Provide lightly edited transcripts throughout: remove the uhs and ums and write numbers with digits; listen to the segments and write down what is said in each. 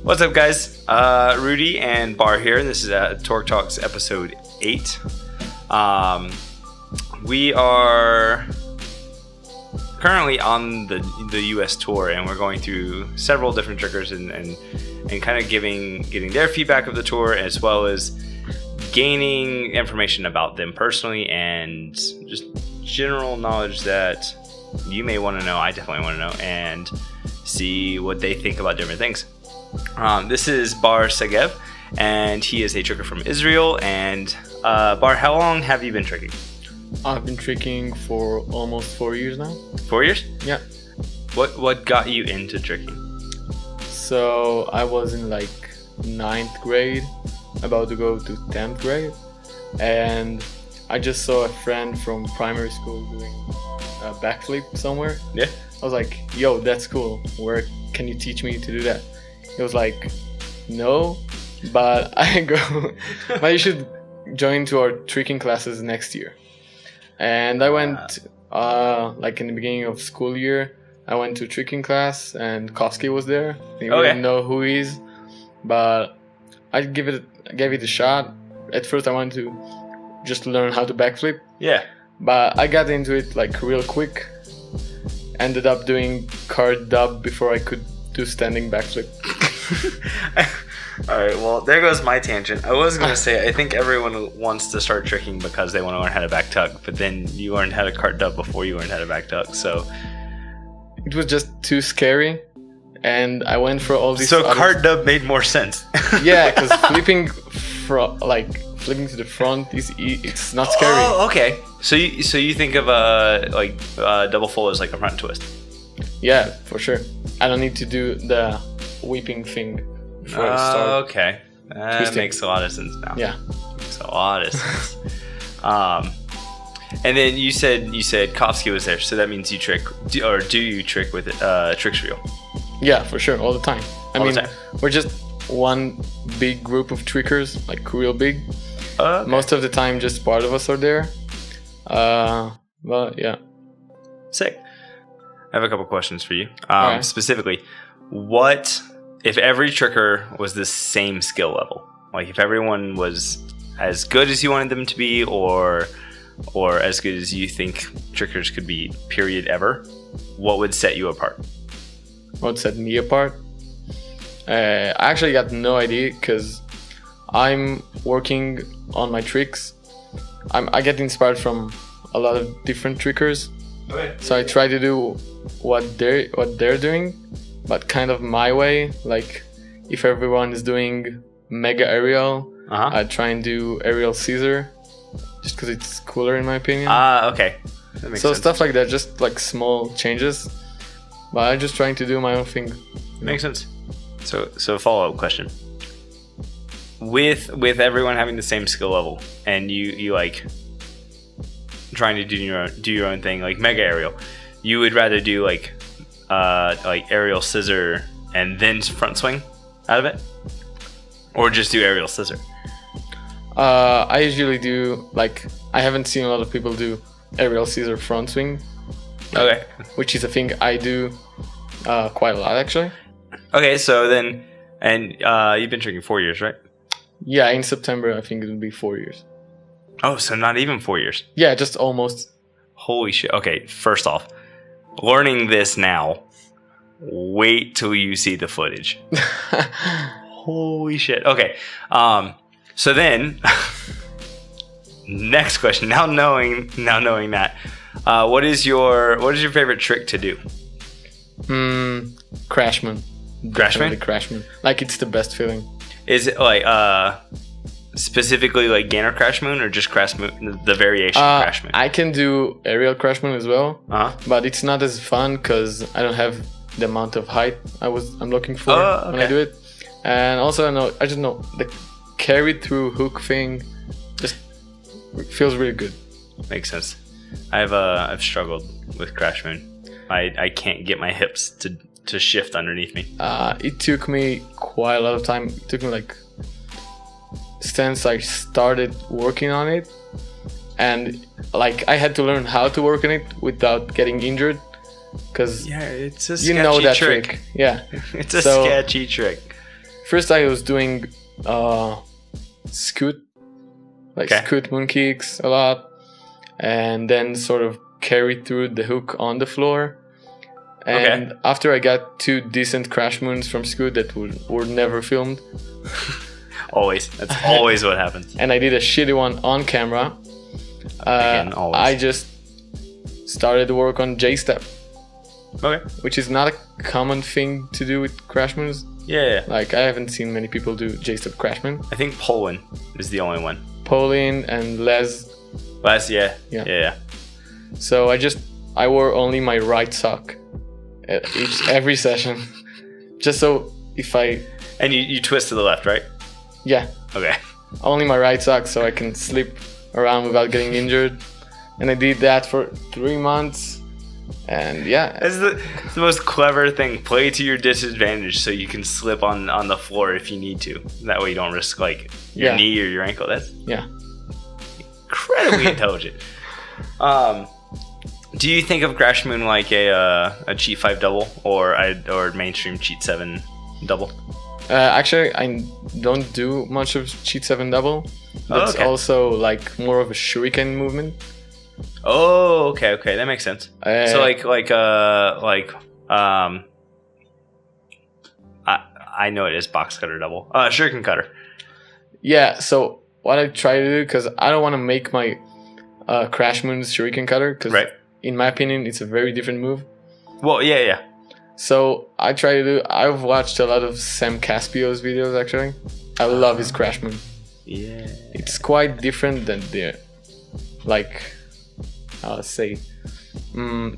What's up, guys? Rudy and Bar here. This is TorqueTalks episode 8. We are currently on the U.S. tour, and we're going through several different trickers and kind of getting their feedback of the tour, as well as gaining information about them personally and just general knowledge that you may want to know. I definitely want to know, and see what they think about different things. This is Bar Segev, and he is a tricker from Israel. And Bar, how long have you been tricking? I've been tricking for almost 4 years now. 4 years? Yeah. What got you into tricking? So I was in like 9th grade, about to go to 10th grade, and I just saw a friend from primary school doing a backflip somewhere. Yeah. I was like, yo, that's cool. Where can you teach me to do that? He was like, no, but but you should join to our tricking classes next year. And I went, like in the beginning of school year, I went to tricking class, and Kofsky was there. You didn't know who he is, but I gave it a shot. At first I wanted to just learn how to backflip. Yeah. But I got into it like real quick. Ended up doing card dub before I could do standing backflip. Alright, well, there goes my tangent. I was going to say, I think everyone wants to start tricking because they want to learn how to back tuck, but then you learned how to card dub before you learned how to back tuck, so... It was just too scary, and I went for all these... So card dub made more sense. Yeah, because flipping to the front it's not scary. Oh, okay. So you think of double full as like a front twist? Yeah, for sure. I don't need to do the whipping thing before I start. Okay, that twisting. makes a lot of sense now. Yeah, makes a lot of sense. And then you said Kofsky was there, so that means you trick, or do you trick with tricks reel? Yeah, for sure, all the time. I mean, the time. We're just one big group of trickers, like real big. Okay. Most of the time, just part of us are there. But yeah. Sick. I have a couple questions for you. Right. Specifically, what if every tricker was the same skill level? Like if everyone was as good as you wanted them to be, or as good as you think trickers could be, period, ever, what would set you apart? What set me apart? I actually got no idea, because I'm working on my tricks. I get inspired from a lot of different trickers. Okay. So I try to do what they're doing, but kind of my way. Like if everyone is doing mega aerial, I try and do aerial Caesar, just because it's cooler in my opinion. Okay. That makes sense. Stuff like that, just like small changes. But I'm just trying to do my own thing. Makes sense. So follow-up question. With everyone having the same skill level, and you like trying to do your own thing, like mega aerial, you would rather do like aerial scissor and then front swing out of it, or just do aerial scissor? I usually do, like, I haven't seen a lot of people do aerial scissor front swing. Okay. Which is a thing I do quite a lot, actually. Okay, so then, and you've been tricking 4 years, right? Yeah, in September I think it will be 4 years. Oh, so not even 4 years. Yeah, just almost. Holy shit. Okay, first off, learning this now, wait till you see the footage. Holy shit. Okay. So then next question. Now knowing that, what is your favorite trick to do? Crashman. Crashman? Crashman. Like, it's the best feeling. Is it like specifically like Gainer Crashman, or just Crashman, the variation of Crashman? I can do aerial Crashman as well, but it's not as fun because I don't have the amount of height I'm looking for when I do it. And also I just know the carry through hook thing just feels really good. Makes sense. I've struggled with Crashman. I can't get my hips to shift underneath me. It took me quite a lot of time. It took me like since I started working on it, and like I had to learn how to work on it without getting injured, because it's a you know that trick. trick. Yeah, it's a sketchy trick. first I was doing scoot, like scoot moon kicks a lot, and then sort of carried through the hook on the floor. And after I got 2 decent crash moons from scoot that were never filmed. Always. That's always what happens. And I did a shitty one on camera. Again, always. I just started to work on J-step. Okay. Which is not a common thing to do with crash moons. Yeah. Like, I haven't seen many people do J-step crash moon. I think Poland is the only one. Poland and Les. Yeah. So I wore only my right sock at every session. Just so if I... And you twist to the left, right? Yeah. Okay. Only my right sock so I can slip around without getting injured. And I did that for 3 months. And yeah. It's the most clever thing. Play to your disadvantage so you can slip on the floor if you need to. That way you don't risk like your knee or your ankle. That's incredibly intelligent. Do you think of Crash Moon like a cheat 5 double or mainstream cheat 7 double? Actually, I don't do much of cheat 7 double. It's also like more of a shuriken movement. Oh, okay, that makes sense. So I know it is box cutter double. Shuriken cutter. Yeah. So what I try to do, because I don't want to make my crash moons shuriken cutter, because in my opinion, it's a very different move. Well, yeah. So I try to do. I've watched a lot of Sam Caspio's videos. Actually, I love his crash moon. Yeah. It's quite different than the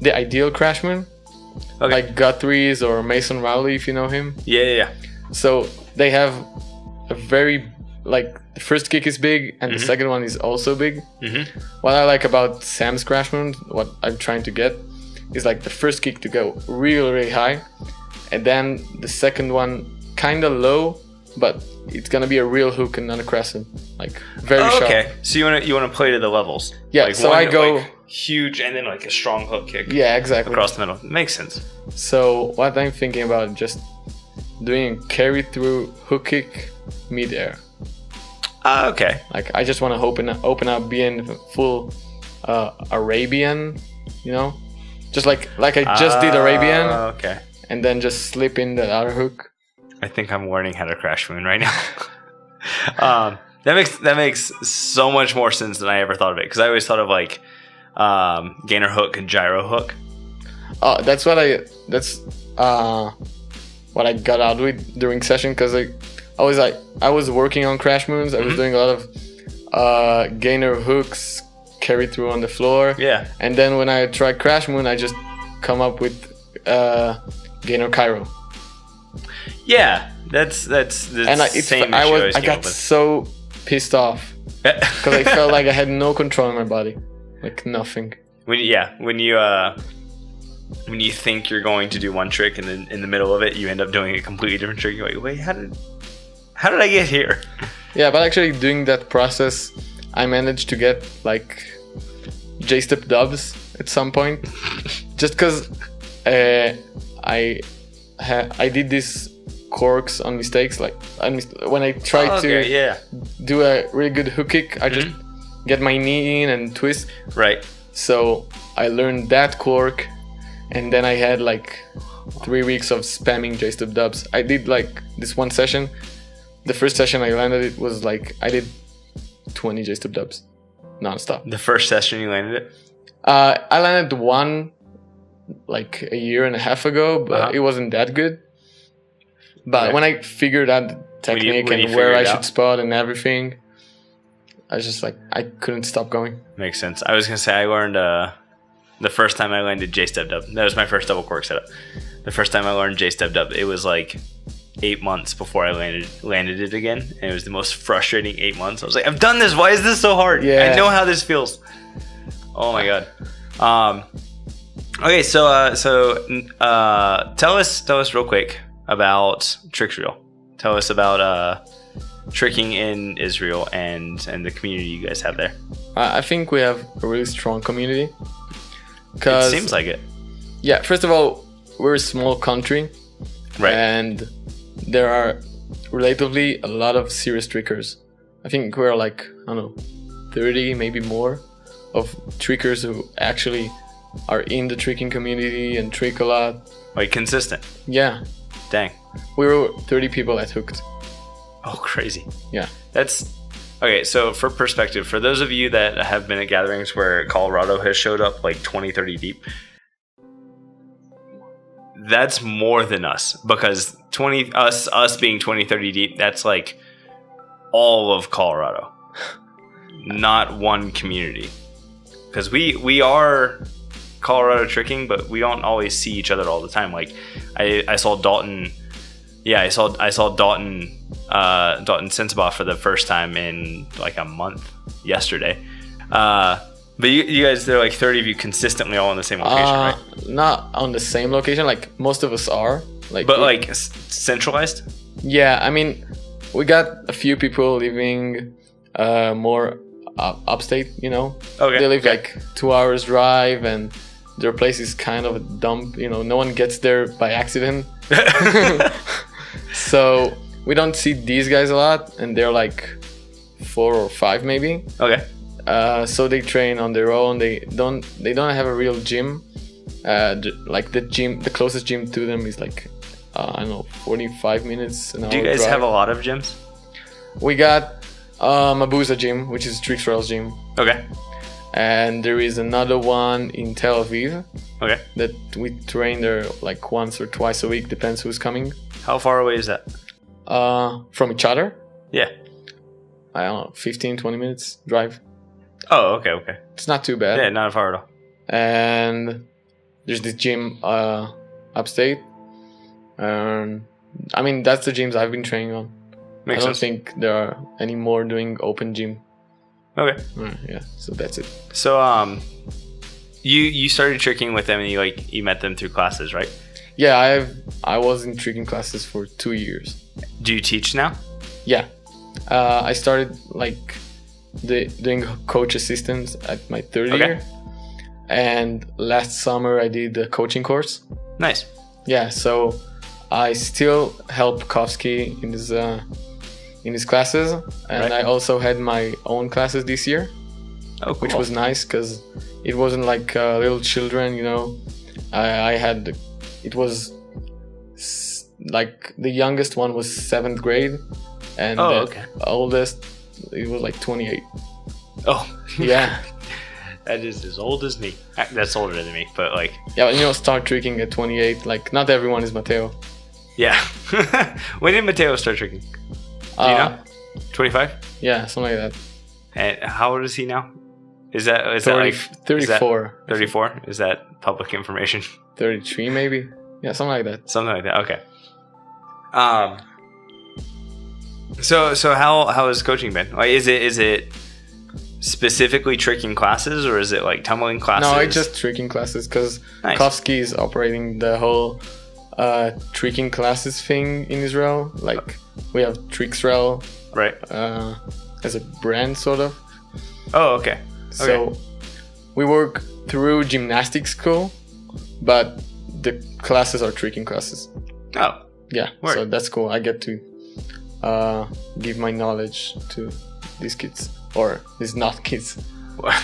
the ideal crash moon, like Guthrie's or Mason Rowley, if you know him. Yeah. So they have a very the first kick is big and the second one is also big. What I like about Sam's crash moon, what I'm trying to get, is like the first kick to go really, really high, and then the second one kind of low, but it's gonna be a real hook and not a crescent, like very sharp. Okay, so you wanna play to the levels. Yeah, like so I go huge and then like a strong hook kick. Yeah, exactly. Across the middle. Makes sense. So what I'm thinking about just doing a carry through hook kick mid-air. Okay. Like I just want to open up being full Arabian, you know, just like I just did Arabian. Okay. And then just slip in the other hook. I think I'm learning how to crash moon right now. That makes so much more sense than I ever thought of it, because I always thought of like gainer hook and gyro hook. That's what I got out with during session, because I was working on crash moons. I was doing a lot of gainer hooks carried through on the floor. Yeah. And then when I tried crash moon, I just come up with gainer Cairo. Yeah, that's the same issue I got so pissed off because I felt like I had no control on my body, like nothing. When you think you're going to do one trick and then in the middle of it you end up doing a completely different trick, you're like, wait, how did I get here? Yeah, but actually doing that process, I managed to get like J-step dubs at some point, just because I did these corks on mistakes. Like when I tried to do a really good hook kick, I just get my knee in and twist. Right. So I learned that cork, and then I had like 3 weeks of spamming J-step dubs. I did like this one session. The first session I landed it was like I did 20 J-step dubs non-stop. The first session you landed it? I landed one like a year and a half ago, but it wasn't that good. But when I figured out the technique and where I should spot and everything, I was just like, I couldn't stop going. Makes sense. I was going to say, I learned the first time I landed J-step dub. That was my first double cork setup. The first time I learned J-step dub, it was like 8 months before I landed it again. And it was the most frustrating 8 months. I was like, I've done this. Why is this so hard? Yeah. I know how this feels. Oh my God. Okay, so tell us real quick about TorqueTricking. Tell us about tricking in Israel and the community you guys have there. I think we have a really strong community. It seems like it. Yeah, first of all, we're a small country. Right. And there are relatively a lot of serious trickers. I think we're like, I don't know, 30, maybe more, of trickers who actually are in the tricking community and trick a lot. Like consistent. Yeah. Dang. We were 30 people at Hooked. Oh, crazy. Yeah. That's okay. So for perspective, for those of you that have been at gatherings where Colorado has showed up like 20, 30 deep, that's more than us, because us being 20, 30 deep, that's like all of Colorado, not one community. Because we are Colorado tricking, but we don't always see each other all the time. Like I saw Dalton. Yeah, I saw Dalton Sensabaugh for the first time in like a month yesterday. But you guys, there are like 30 of you consistently all in the same location, right? Not on the same location. Like most of us are. But like centralized? Yeah, I mean, we got a few people living more upstate, you know? Okay. They live like 2 hours drive, and their place is kind of a dump, you know? No one gets there by accident. So we don't see these guys a lot, and they're like 4 or 5 maybe. Okay. So they train on their own. They don't have a real gym. Like the closest gym to them is like I don't know, 45 minutes an hour. Do you guys drive. have a lot of gyms? We got Mabuza gym, which is TorqueTalks gym. Okay. And there is another one in Tel Aviv. Okay. That we train there like once or twice a week, depends who's coming. How far away is that? From each other? Yeah. I don't know, 15, 20 minutes drive. Oh, okay. It's not too bad. Yeah, not far at all. And there's the gym upstate. I mean, that's the gyms I've been training on. Makes I don't sense. think there are any more doing open gym. Okay. Yeah, so that's it. So you started tricking with them, and you met them through classes, right? Yeah, I was in tricking classes for 2 years. Do you teach now? Yeah, I started like doing coach assistance at my third year, and last summer I did a coaching course. Nice. Yeah, so I still help Kovsky in his classes, and Right. I also had my own classes this year. Oh, cool. Which was nice because it wasn't like little children, you know. It was like the youngest one was 7th grade, and the oldest, it was like 28. Oh, Yeah. That is as old as me. That's older than me, but like. Yeah, but, you know, start tricking at 28. Like, not everyone is Mateo. Yeah. When did Mateo start tricking? Do you know? 25? Yeah, something like that. And how old is he now? Is that 34. 34? Is that public information? 33 maybe. Yeah, something like that. Something like that. Okay. So how has coaching been? Like, is it specifically tricking classes, or is it like tumbling classes? No, it's just tricking classes because Nice. Kovsky is operating the whole tricking classes thing in Israel. Like, we have TrickSrail Right. as a brand, sort of. Oh, okay. So we work through gymnastics school, but the classes are tricking classes. Oh. Yeah, Word. so that's cool. I get to give my knowledge to these kids, or these not kids.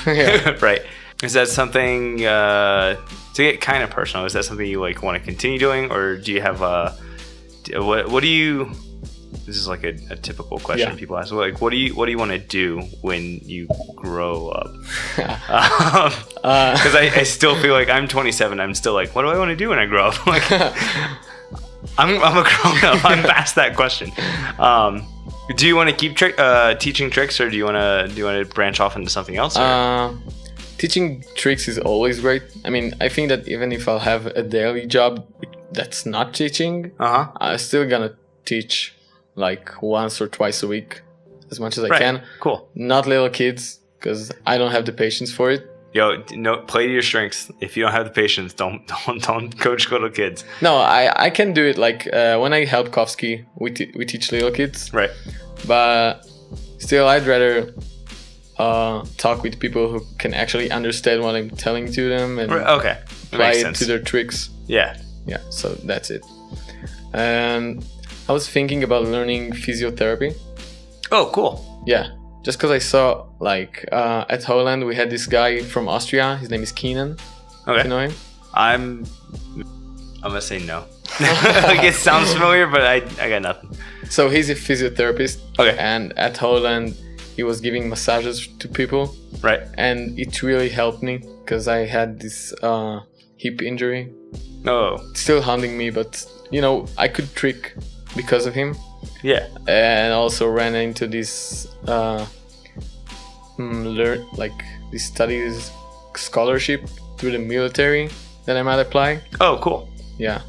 Yeah. Right. Is that something to get kind of personal? Is that something you like want to continue doing, or do you have what do you? This is like a typical question people ask. Like, what do you want to do when you grow up? Because I still feel like I'm 27. I'm still like, what do I want to do when I grow up? Like, I'm a grown up. I'm past that question. Do you want to keep teaching tricks, or do you want to branch off into something else? Teaching tricks is always great. I mean, I think that even if I'll have a daily job that's not teaching, I'm still gonna teach like once or twice a week, as much as I can. Cool. Not little kids, because I don't have the patience for it. Yo, no, play to your strengths. If you don't have the patience, don't coach little kids. No, I can do it. Like when I help Kovsky, we teach little kids. Right. But still, I'd rather talk with people who can actually understand what I'm telling to them and Okay. That apply makes it sense. to their tricks. Yeah. Yeah, so that's it. And I was thinking about learning physiotherapy. Oh, cool. Yeah, just because I saw like at Holland we had this guy from Austria. His name is Keenan. Okay. You know him? I'm gonna say no. Like it sounds familiar, but I got nothing. So he's a physiotherapist. Okay. And at Holland he was giving massages to people. Right. And it really helped me because I had this hip injury. Oh. It's still haunting me, but you know I could trick because of him. Yeah. And also ran into this this studies scholarship through the military that I might apply. Oh, cool. Yeah,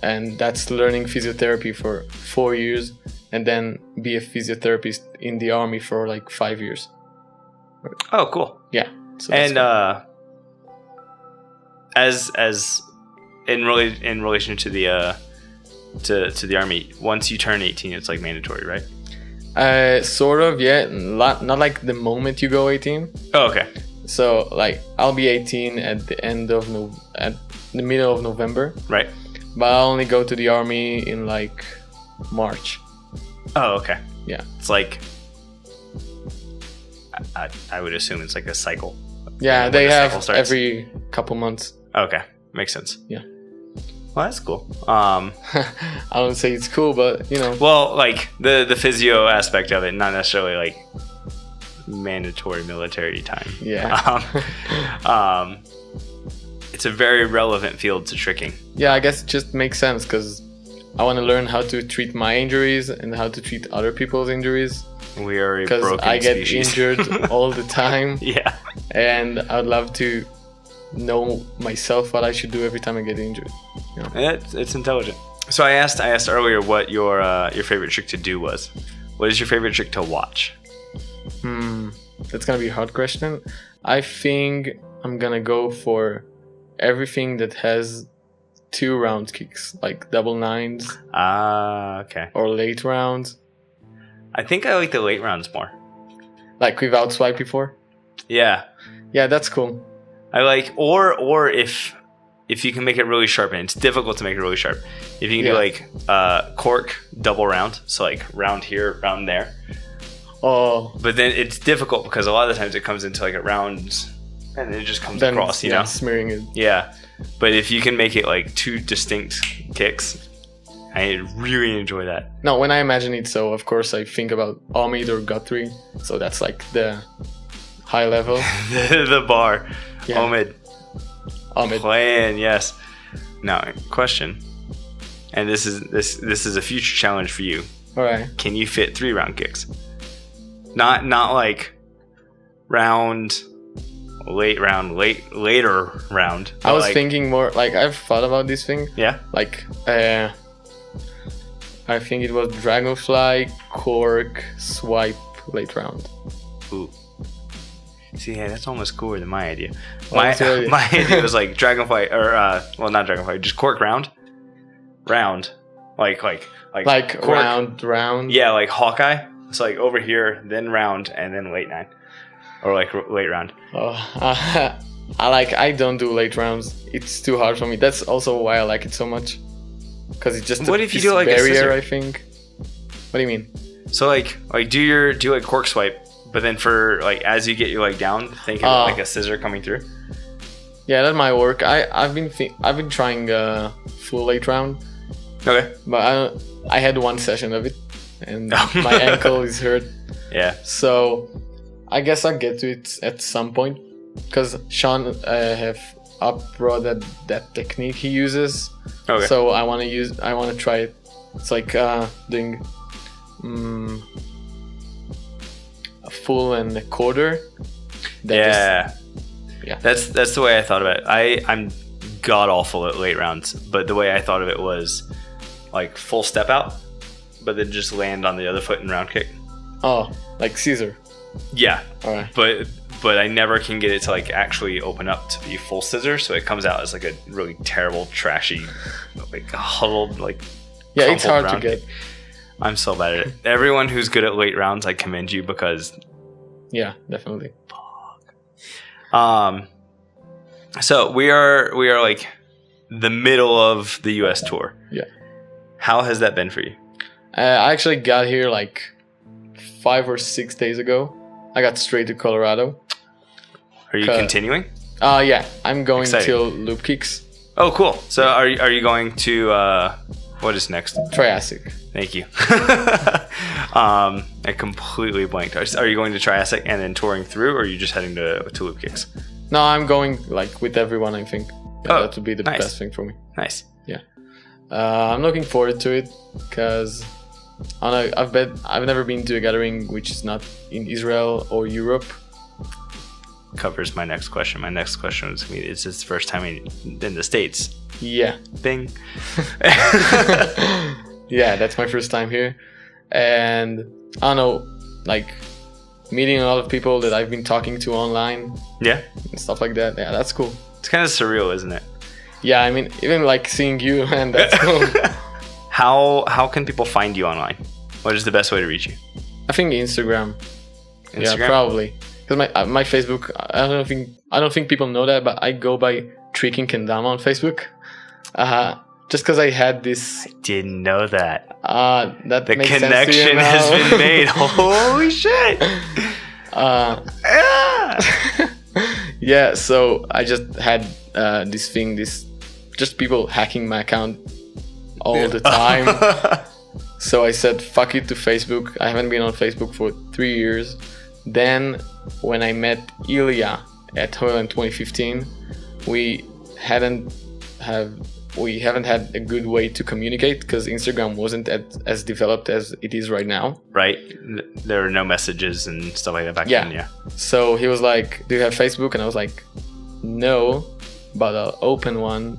and that's learning physiotherapy for 4 years and then be a physiotherapist in the army for like 5 years. Oh, cool. Yeah. So and cool. as in relation to the to the army, once you turn 18, it's like mandatory, right? Sort of, yeah. Not like the moment you go 18. Oh, okay. So like I'll be 18 at the end of at the middle of November. Right. But I'll only go to the army in like March. Oh, okay. Yeah. It's like I would assume it's like a cycle. Yeah, when they the have cycle starts. every couple months. Okay, makes sense. Yeah. Well, that's cool. I don't say it's cool, but you know. Well, like the physio aspect of it, not necessarily like mandatory military time. Yeah. It's a very relevant field to tricking. Yeah, I guess it just makes sense because I want to learn how to treat my injuries and how to treat other people's injuries. We are a because broken I get species. injured all the time. Yeah. And I'd love to know myself what I should do every time I get injured. You know? It's intelligent. So I asked earlier what your favorite trick to do was. What is your favorite trick to watch? That's gonna be a hard question. I think I'm gonna go for everything that has 2 round kicks, like double nines. Okay. Or late rounds. I think I like the late rounds more. Like without swipe before? Yeah. Yeah, that's cool. I like or if you can make it really sharp, and it's difficult to make it really sharp. If you can do like cork double round, so like round here, round there. Oh. But then it's difficult because a lot of the times it comes into like a round and it just comes across, you know? Smearing it. Yeah. But if you can make it like 2 distinct kicks, I really enjoy that. No, when I imagine it, so of course I think about Omid or Guthrie. So that's like the high level. the bar. Yeah. Omid. Playing, yes. Now, question. And this is a future challenge for you. All right. Can you fit 3 round kicks? Not like round, later round. I was like, thinking more like I've thought about this thing. Yeah. Like I think it was Dragonfly, Cork, Swipe, late round. Ooh. See, yeah, that's almost cooler than my idea. My idea was like Dragonfly, or not Dragonfly, just Cork round, like cork. round. Yeah, like Hawkeye. It's like over here, then round, and then late 9, or like late round. I don't do late rounds. It's too hard for me. That's also why I like it so much. Because it's just what if you do like barrier, a scissor? I think. What do you mean? So like do like cork swipe, but then for like as you get your leg down, think of it like a scissor coming through. Yeah, that might work. I've been trying full late round. Okay. But I had 1 session of it, and my ankle is hurt. Yeah. So I guess I'll get to it at some point, because Sean have brought that technique he uses. Okay. So I want to try it. It's like doing a full and a quarter. Yeah. Yeah. That's the way I thought about it. I'm god awful at late rounds, but the way I thought of it was like full step out, but then just land on the other foot and round kick. Oh, like Caesar. Yeah. All right. But I never can get it to like actually open up to be full scissor, so it comes out as like a really terrible, trashy, like huddled, like yeah, it's hard to round get. kick. I'm so bad at it. Everyone who's good at late rounds, I commend you, because yeah, definitely. So we are like the middle of the US tour. Yeah. How has that been for you? I actually got here like 5 or 6 days ago. I got straight to Colorado. Are you continuing? Yeah, I'm going Exciting. till Loop Kicks. Oh, cool. So are you going to what is next? Triassic. Thank you. I completely blanked. Are you going to Triassic and then touring through, or are you just heading to Loop Kicks? No, I'm going like with everyone. I think that would be the nice. best thing for me. Nice. Yeah, I'm looking forward to it because I don't know. I've never been to a gathering which is not in Israel or Europe. Covers my next question. My next question was going to be: is this the first time in the States? Yeah. Bing. Yeah, that's my first time here, and I don't know, like meeting a lot of people that I've been talking to online. Yeah. And stuff like that. Yeah, that's cool. It's kind of surreal, isn't it? Yeah, I mean, even like seeing you, and that's cool. How can people find you online? What is the best way to reach you? I think Instagram. Yeah, probably. Because my Facebook, I don't think people know that, but I go by Tricking Kendama on Facebook. Just because I had this. I didn't know that. That the makes connection sense to you now. has been made. Holy shit! Yeah, so I just had this just people hacking my account all the time. So I said fuck it to Facebook. I haven't been on Facebook for 3 years. Then when I met Ilya at Hoyle in 2015, we haven't had a good way to communicate because Instagram wasn't as developed as it is right now. Right. There were no messages and stuff like that back then. Yeah. So he was like, do you have Facebook? And I was like, no, but I'll open one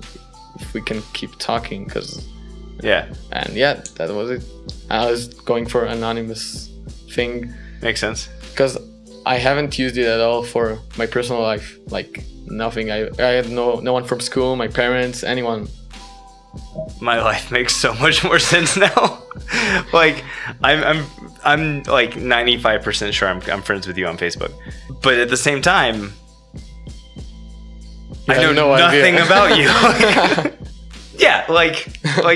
if we can keep talking. Yeah. And yeah, that was it. I was going for anonymous thing. Makes sense. Because I haven't used it at all for my personal life. Like nothing. I had no one from school, my parents, anyone. My life makes so much more sense now. Like I'm like 95% sure I'm friends with you on Facebook, but at the same time, I know nothing about you. Yeah, like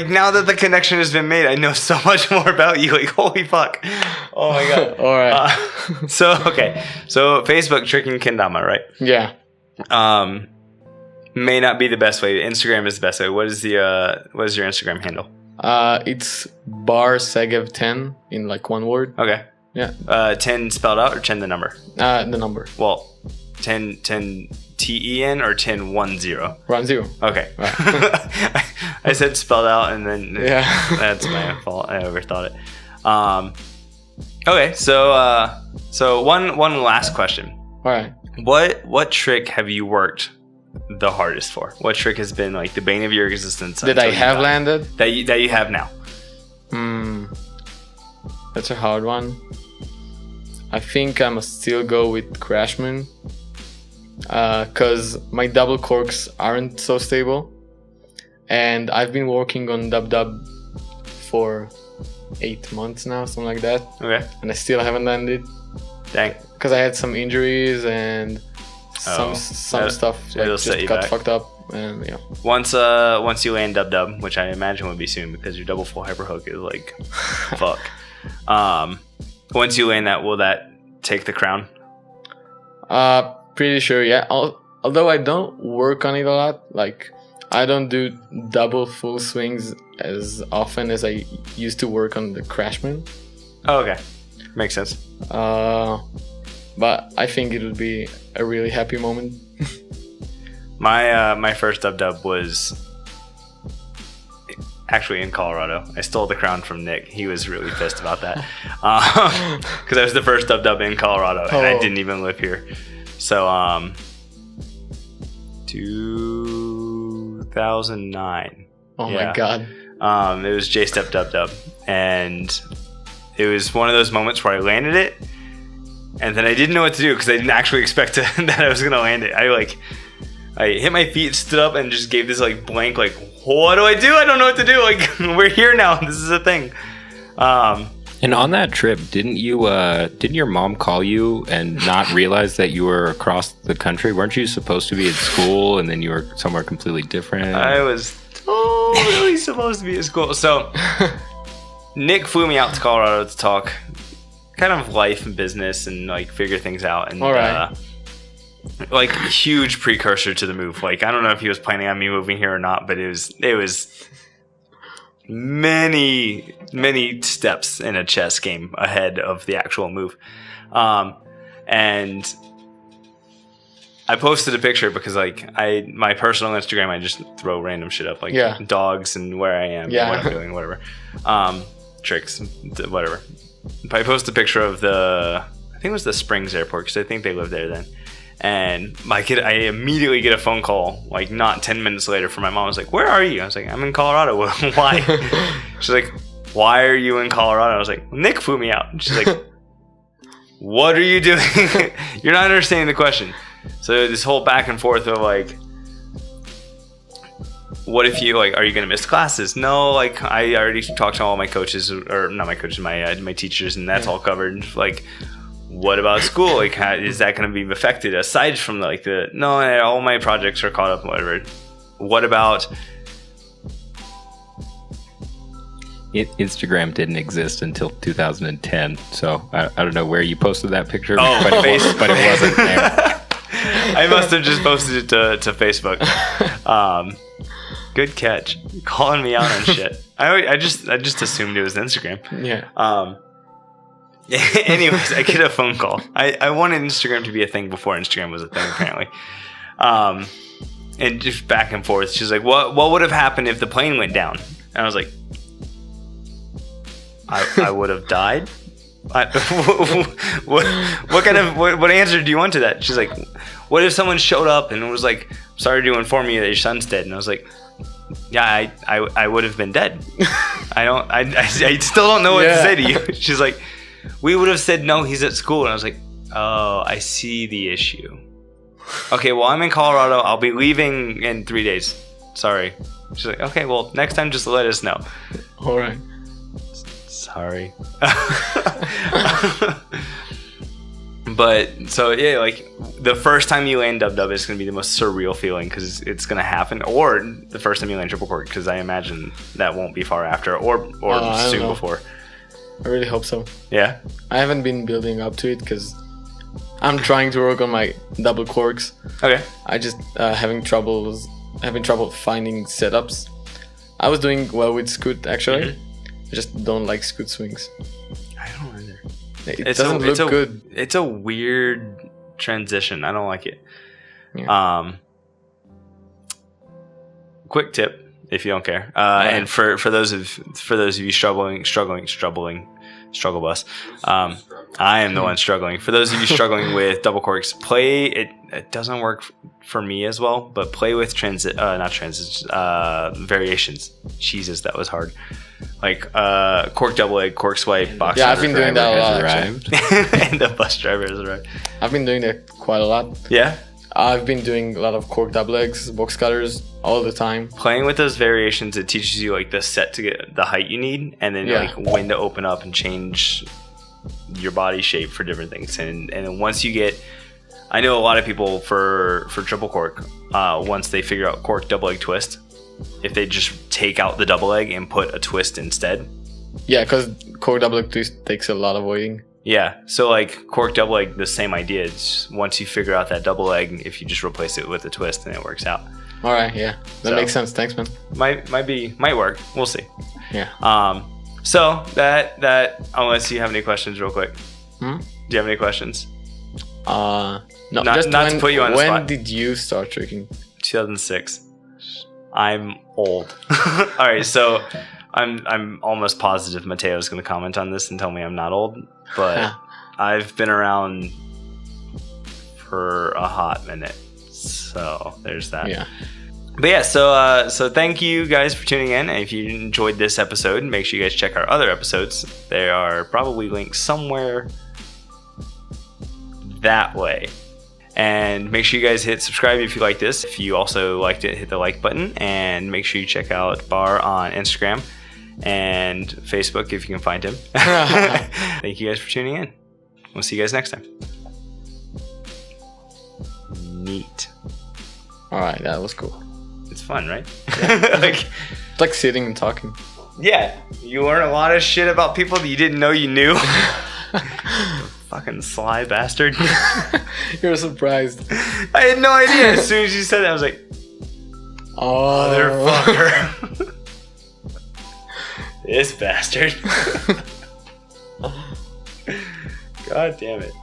now that the connection has been made, I know so much more about you. Like holy fuck! Oh my god! All right. So Facebook Tricking Kendama, right? Yeah. May not be the best way. Instagram is the best way. What is your Instagram handle? It's Bar Segev 10 in like one word. Okay. Yeah. 10 spelled out or 10 the number? The number. Well, 10 TEN or 10 10? 10. Okay. Right. I said spelled out and then yeah. That's my fault. I overthought it. Okay, so one last question. All right. What trick have you worked the hardest for? What trick has been like the bane of your existence that I have landed? That you have now? That's a hard one. I think I must still go with Crashman. Because my double corks aren't so stable. And I've been working on dub for 8 months now, something like that. Okay. And I still haven't landed. Dang. Because I had some injuries and some stuff just got fucked up. And yeah. Once you land dub, which I imagine would be soon because your double full hyper hook is like fuck. Once you land that, will that take the crown? Pretty sure, yeah. Although I don't work on it a lot. Like I don't do double full swings as often as I used to work on the Crashman. Oh, okay. Makes sense. But I think it would be a really happy moment. My first dub was actually in Colorado. I stole the crown from Nick. He was really pissed about that because I was the first dub in Colorado and I didn't even live here. So 2009. Oh yeah. My god. It was J-Step dub, and it was one of those moments where I landed it, and then I didn't know what to do because I didn't actually expect that I was gonna land it. I hit my feet, stood up, and just gave this like blank, like, what do? I don't know what to do. Like, we're here now. This is a thing. And on that trip, didn't your mom call you and not realize that you were across the country? Weren't you supposed to be at school and then you were somewhere completely different? I was totally supposed to be at school. So Nick flew me out to Colorado to talk kind of life and business and like figure things out. And All right. like huge precursor to the move. Like I don't know if he was planning on me moving here or not, but it was many steps in a chess game ahead of the actual move. And I posted a picture because like my personal Instagram, I just throw random shit up like dogs and where I am, and what I'm doing, whatever, tricks, whatever. But I posted a picture of I think it was the Springs Airport because I think they lived there then. And I immediately get a phone call like not 10 minutes later from my mom. I was like, "Where are you?" I was like, "I'm in Colorado." Why? She's like, "Why are you in Colorado?" I was like, "Nick flew me out." And she's like, "What are you doing?" You're not understanding the question. So this whole back and forth of like, what if you like, are you going to miss classes? No, like I already talked to all my coaches, or not my coaches, my teachers, and that's all covered. Like, what about school? Like, how, is that going to be affected aside from like all my projects are caught up, whatever. What about Instagram didn't exist until 2010, so I don't know where you posted that picture, but it wasn't there. I must have just posted it to Facebook. Good catch. You're calling me out on shit. I just assumed it was Instagram. Yeah. Anyways, I get a phone call. I wanted Instagram to be a thing before Instagram was a thing, apparently. And just back and forth. She's like, "What would have happened if the plane went down?" And I was like, I would have died. What answer do you want to that? She's like, "What if someone showed up and was like, sorry to inform you that your son's dead?" And I was like, "Yeah, I would have been dead." I still don't know what to say to you. She's like, "We would have said no, he's at school." And I was like, "Oh, I see the issue. Okay, well, I'm in Colorado. I'll be leaving in 3 days. Sorry." She's like, "Okay, well, next time just let us know." All right. Sorry. But so yeah, like the first time you land dub is going to be the most surreal feeling because it's going to happen, or the first time you land triple cork, because I imagine that won't be far after, or soon before. I really hope so. Yeah. I haven't been building up to it because I'm trying to work on my double corks. Okay. I just having trouble finding setups. I was doing well with scoot actually. Mm-hmm. I just don't like scoot swings. I don't either. It doesn't look good. It's a weird transition. I don't like it. Yeah. Quick tip, if you don't care. And for those of you struggle bus. I am the one struggling. For those of you struggling with double corks, play it. It doesn't work for me as well, but play with variations. Jesus, that was hard. Like cork double leg, cork swipe, box. Yeah, I've been doing that a lot. Actually. And the bus driver has arrived. I've been doing that quite a lot. Yeah. I've been doing a lot of cork double legs, box cutters all the time. Playing with those variations, it teaches you like the set to get the height you need, and then like when to open up and change your body shape for different things. And then once you get, I know a lot of people for triple cork, once they figure out cork double leg twist, if they just take out the double leg and put a twist instead. Yeah, because cork double leg twist takes a lot of weighting. Yeah, so like cork double leg, the same idea. It's once you figure out that double leg, if you just replace it with a twist, then it works out. All right, yeah, that makes sense. Thanks, man. Might work. We'll see. Yeah. So that unless you have any questions, real quick. Do you have any questions? No. Not to put you on the spot. When did you start tricking? 2006. I'm old. All right, so I'm almost positive Mateo's going to comment on this and tell me I'm not old, but I've been around for a hot minute, so there's that. Yeah. But yeah, so thank you guys for tuning in. If you enjoyed this episode, make sure you guys check our other episodes. They are probably linked somewhere that way. And make sure you guys hit subscribe if you like this. If you also liked it, hit the like button. And make sure you check out Bar on Instagram and Facebook if you can find him. Thank you guys for tuning in. We'll see you guys next time. Neat. All right, that was cool. It's fun, right? Yeah. It's like sitting and talking. Yeah, you learn a lot of shit about people that you didn't know you knew. Fucking sly bastard. You're surprised. I had no idea. As soon as you said that, I was like, motherfucker. This bastard. God damn it.